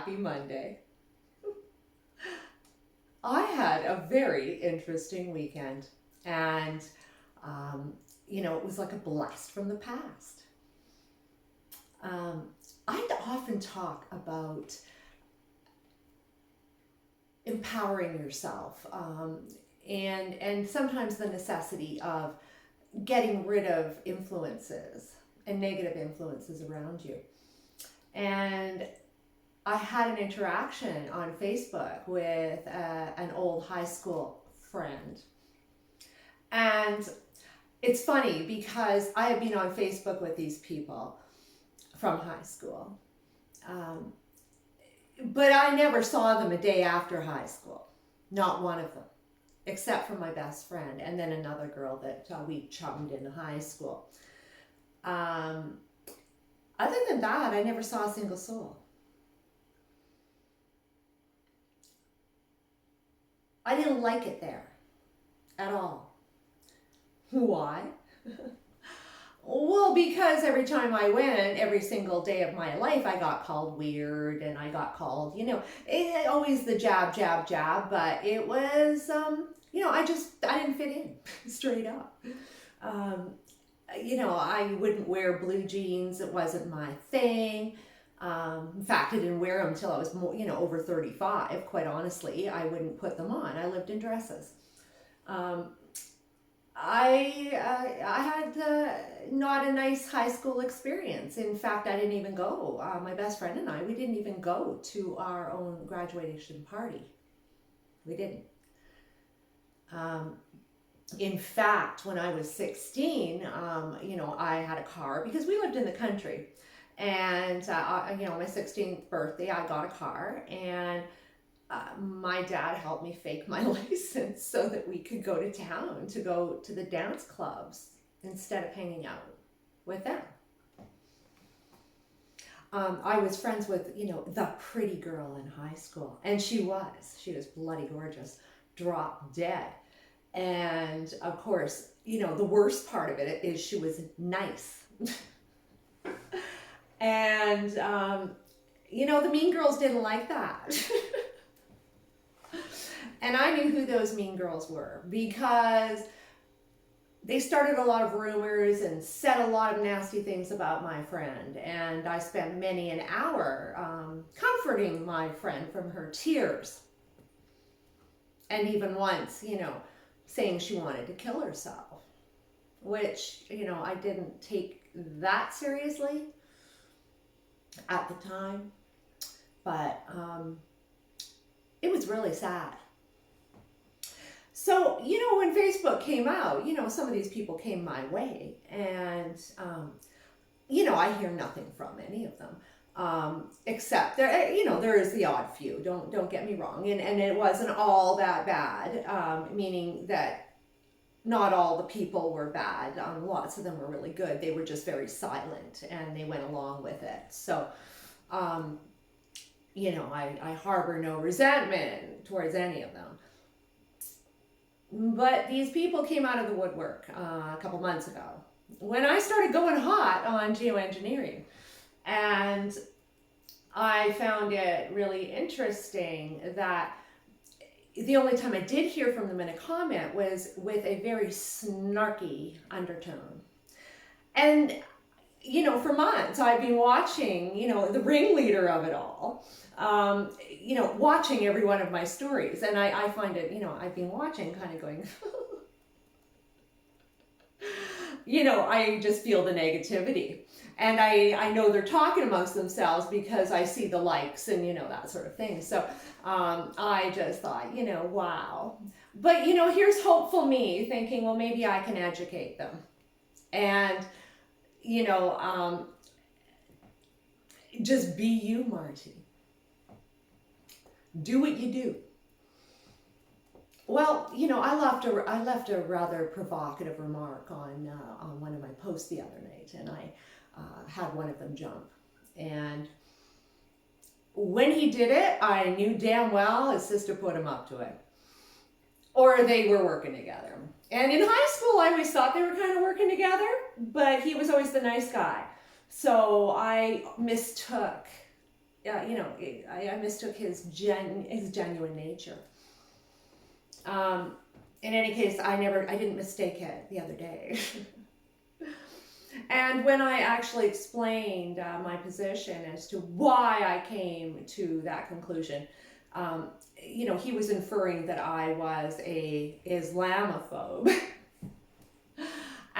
Happy Monday. I had a very interesting weekend, and it was like a blast from the past. I often talk about empowering yourself, and sometimes the necessity of getting rid of influences and negative influences around you. And I had an interaction on Facebook with an old high school friend. And it's funny because I have been on Facebook with these people from high school. But I never saw them a day after high school. Not one of them, except for my best friend and then another girl that we chummed in high school. Other than that, I never saw a single soul. I didn't like it there at all. Why? Well, because every time I went, every single day of my life, I got called weird, and I got called, always the jab, jab, jab, but it was, I didn't fit in, straight up. I wouldn't wear blue jeans. It wasn't my thing. In fact, I didn't wear them until I was more, over 35. Quite honestly, I wouldn't put them on. I lived in dresses. I had not a nice high school experience. In fact, I didn't even go. My best friend and I, we didn't even go to our own graduation party. We didn't. In fact, when I was 16, I had a car because we lived in the country. And, my 16th birthday, I got a car, and my dad helped me fake my license so that we could go to town to go to the dance clubs instead of hanging out with them. I was friends with, the pretty girl in high school, and she was bloody gorgeous, drop dead. And of course, the worst part of it is she was nice. And, the mean girls didn't like that. And I knew who those mean girls were because they started a lot of rumors and said a lot of nasty things about my friend. And I spent many an hour comforting my friend from her tears. And even once, saying she wanted to kill herself, which, I didn't take that seriously at the time, but it was really sad. So, when Facebook came out, some of these people came my way, and, I hear nothing from any of them, except there is the odd few, don't get me wrong, and it wasn't all that bad, meaning that not all the people were bad. Lots of them were really good. They were just very silent, and they went along with it. So, I harbor no resentment towards any of them. But these people came out of the woodwork a couple months ago when I started going hot on geoengineering. And I found it really interesting that the only time I did hear from them in a comment was with a very snarky undertone. And, for months I've been watching, the ringleader of it all, watching every one of my stories. And I find it, I've been watching kind of going, I just feel the negativity. And I know they're talking amongst themselves because I see the likes and, that sort of thing. So I just thought, wow. But, here's hopeful me thinking, well, maybe I can educate them. And, just be you, Marty. Do what you do. Well, I left a rather provocative remark on one of my posts the other night, and I had one of them jump. And when he did it, I knew damn well his sister put him up to it. Or they were working together. And in high school, I always thought they were kind of working together, but he was always the nice guy. So I mistook I mistook his genuine nature. In any case, I didn't mistake it the other day. And when I actually explained my position as to why I came to that conclusion, he was inferring that I was a Islamophobe.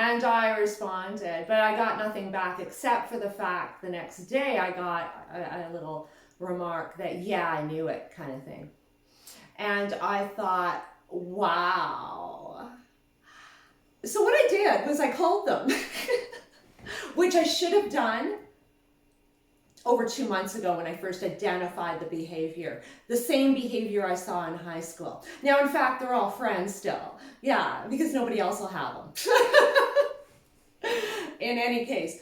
And I responded, but I got nothing back except for the fact the next day I got a little remark that, yeah, I knew it, kind of thing. And I thought, wow. So what I did was I called them, which I should have done over 2 months ago when I first identified the behavior. The same behavior I saw in high school. Now, in fact, they're all friends still. Yeah, because nobody else will have them. In any case,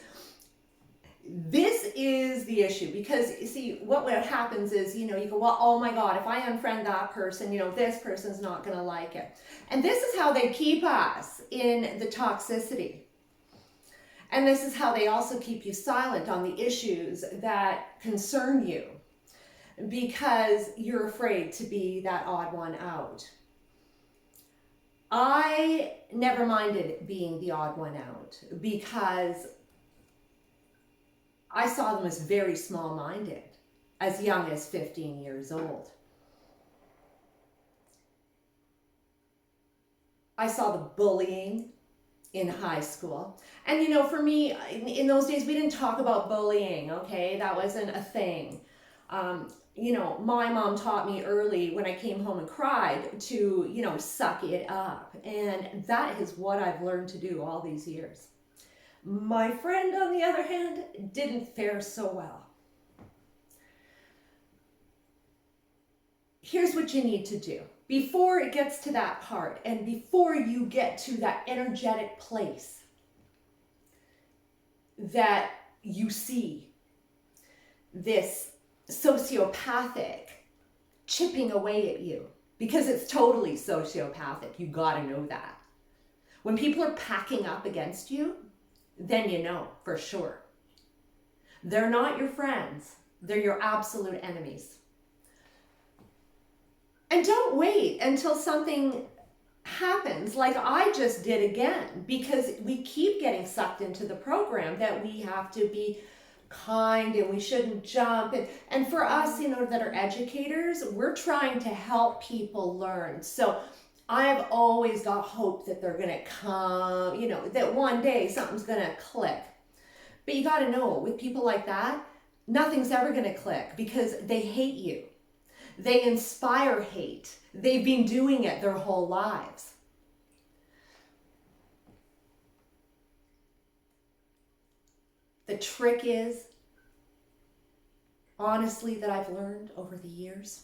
this is the issue, because see, what happens is, you go, well, oh my God, if I unfriend that person, this person's not going to like it. And this is how they keep us in the toxicity. And this is how they also keep you silent on the issues that concern you, because you're afraid to be that odd one out. I never minded being the odd one out because I saw them as very small-minded, as young as 15 years old. I saw the bullying in high school. And for me, in those days, we didn't talk about bullying, okay? That wasn't a thing. My mom taught me early when I came home and cried to, suck it up. And that is what I've learned to do all these years. My friend, on the other hand, didn't fare so well. Here's what you need to do. Before it gets to that part, and before you get to that energetic place that you see this sociopathic chipping away at you, because it's totally sociopathic, you gotta know that. When people are packing up against you, then you know for sure. They're not your friends, they're your absolute enemies. And don't wait until something happens like I just did again, because we keep getting sucked into the program that we have to be kind and we shouldn't jump. And for us, that are educators, we're trying to help people learn. So I've always got hope that they're going to come, that one day something's going to click. But you got to know, with people like that, nothing's ever going to click because they hate you. They inspire hate. They've been doing it their whole lives. The trick is, honestly, that I've learned over the years,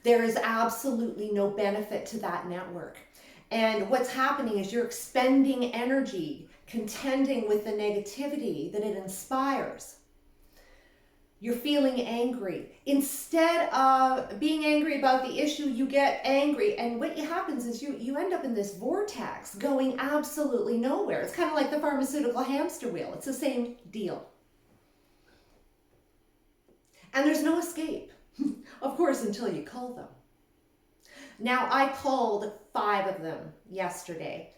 there is absolutely no benefit to that network. And what's happening is you're expending energy contending with the negativity that it inspires. You're feeling angry. Instead of being angry about the issue, you get angry. And what happens is you end up in this vortex going absolutely nowhere. It's kind of like the pharmaceutical hamster wheel. It's the same deal. And there's no escape, of course, until you cull them. Now, I culled 5 of them yesterday.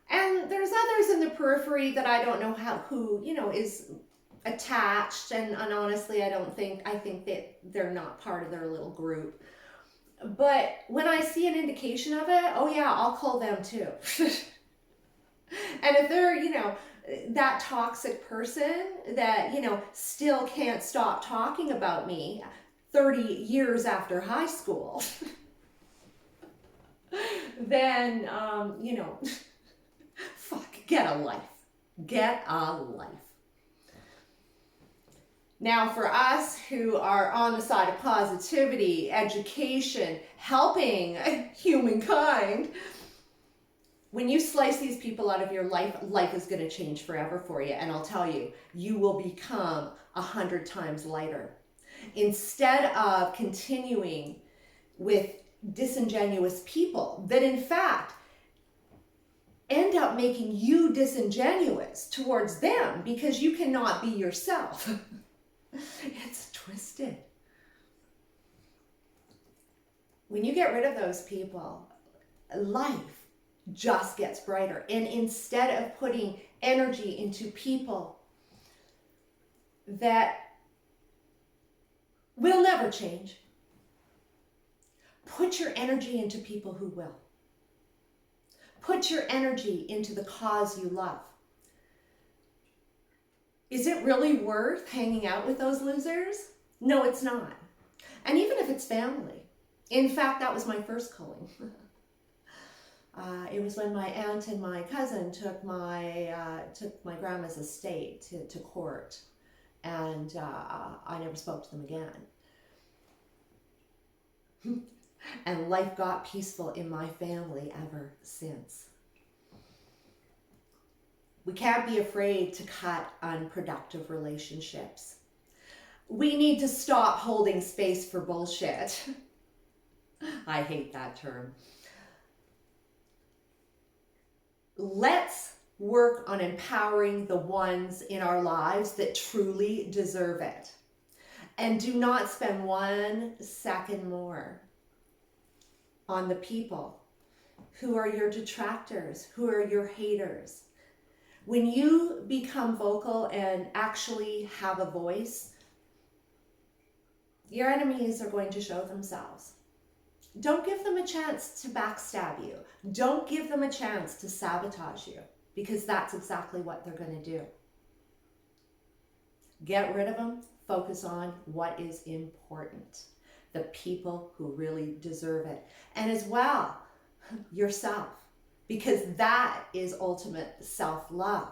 And there's others in the periphery that I don't know who is attached, and honestly, I think that they're not part of their little group. But when I see an indication of it, oh yeah, I'll call them too. And if they're, that toxic person that, still can't stop talking about me 30 years after high school, then, get a life. Get a life. Now, for us who are on the side of positivity, education, helping humankind, when you slice these people out of your life, life is going to change forever for you. And I'll tell you, you will become 100 times lighter. Instead of continuing with disingenuous people that in fact end up making you disingenuous towards them because you cannot be yourself. It's twisted. when you get rid of those people, life just gets brighter. And instead of putting energy into people that will never change, put your energy into people who will. Put your energy into the cause you love. Is it really worth hanging out with those losers? No, it's not. And even if it's family. In fact, that was my first culling. It was when my aunt and my cousin took my grandma's estate to court, and I never spoke to them again. And life got peaceful in my family ever since. We can't be afraid to cut unproductive relationships. We need to stop holding space for bullshit. I hate that term. Let's work on empowering the ones in our lives that truly deserve it. And do not spend 1 second more on the people who are your detractors, who are your haters. When you become vocal and actually have a voice, your enemies are going to show themselves. Don't give them a chance to backstab you. Don't give them a chance to sabotage you, because that's exactly what they're going to do. Get rid of them. Focus on what is important. The people who really deserve it. And as well, yourself, because that is ultimate self-love.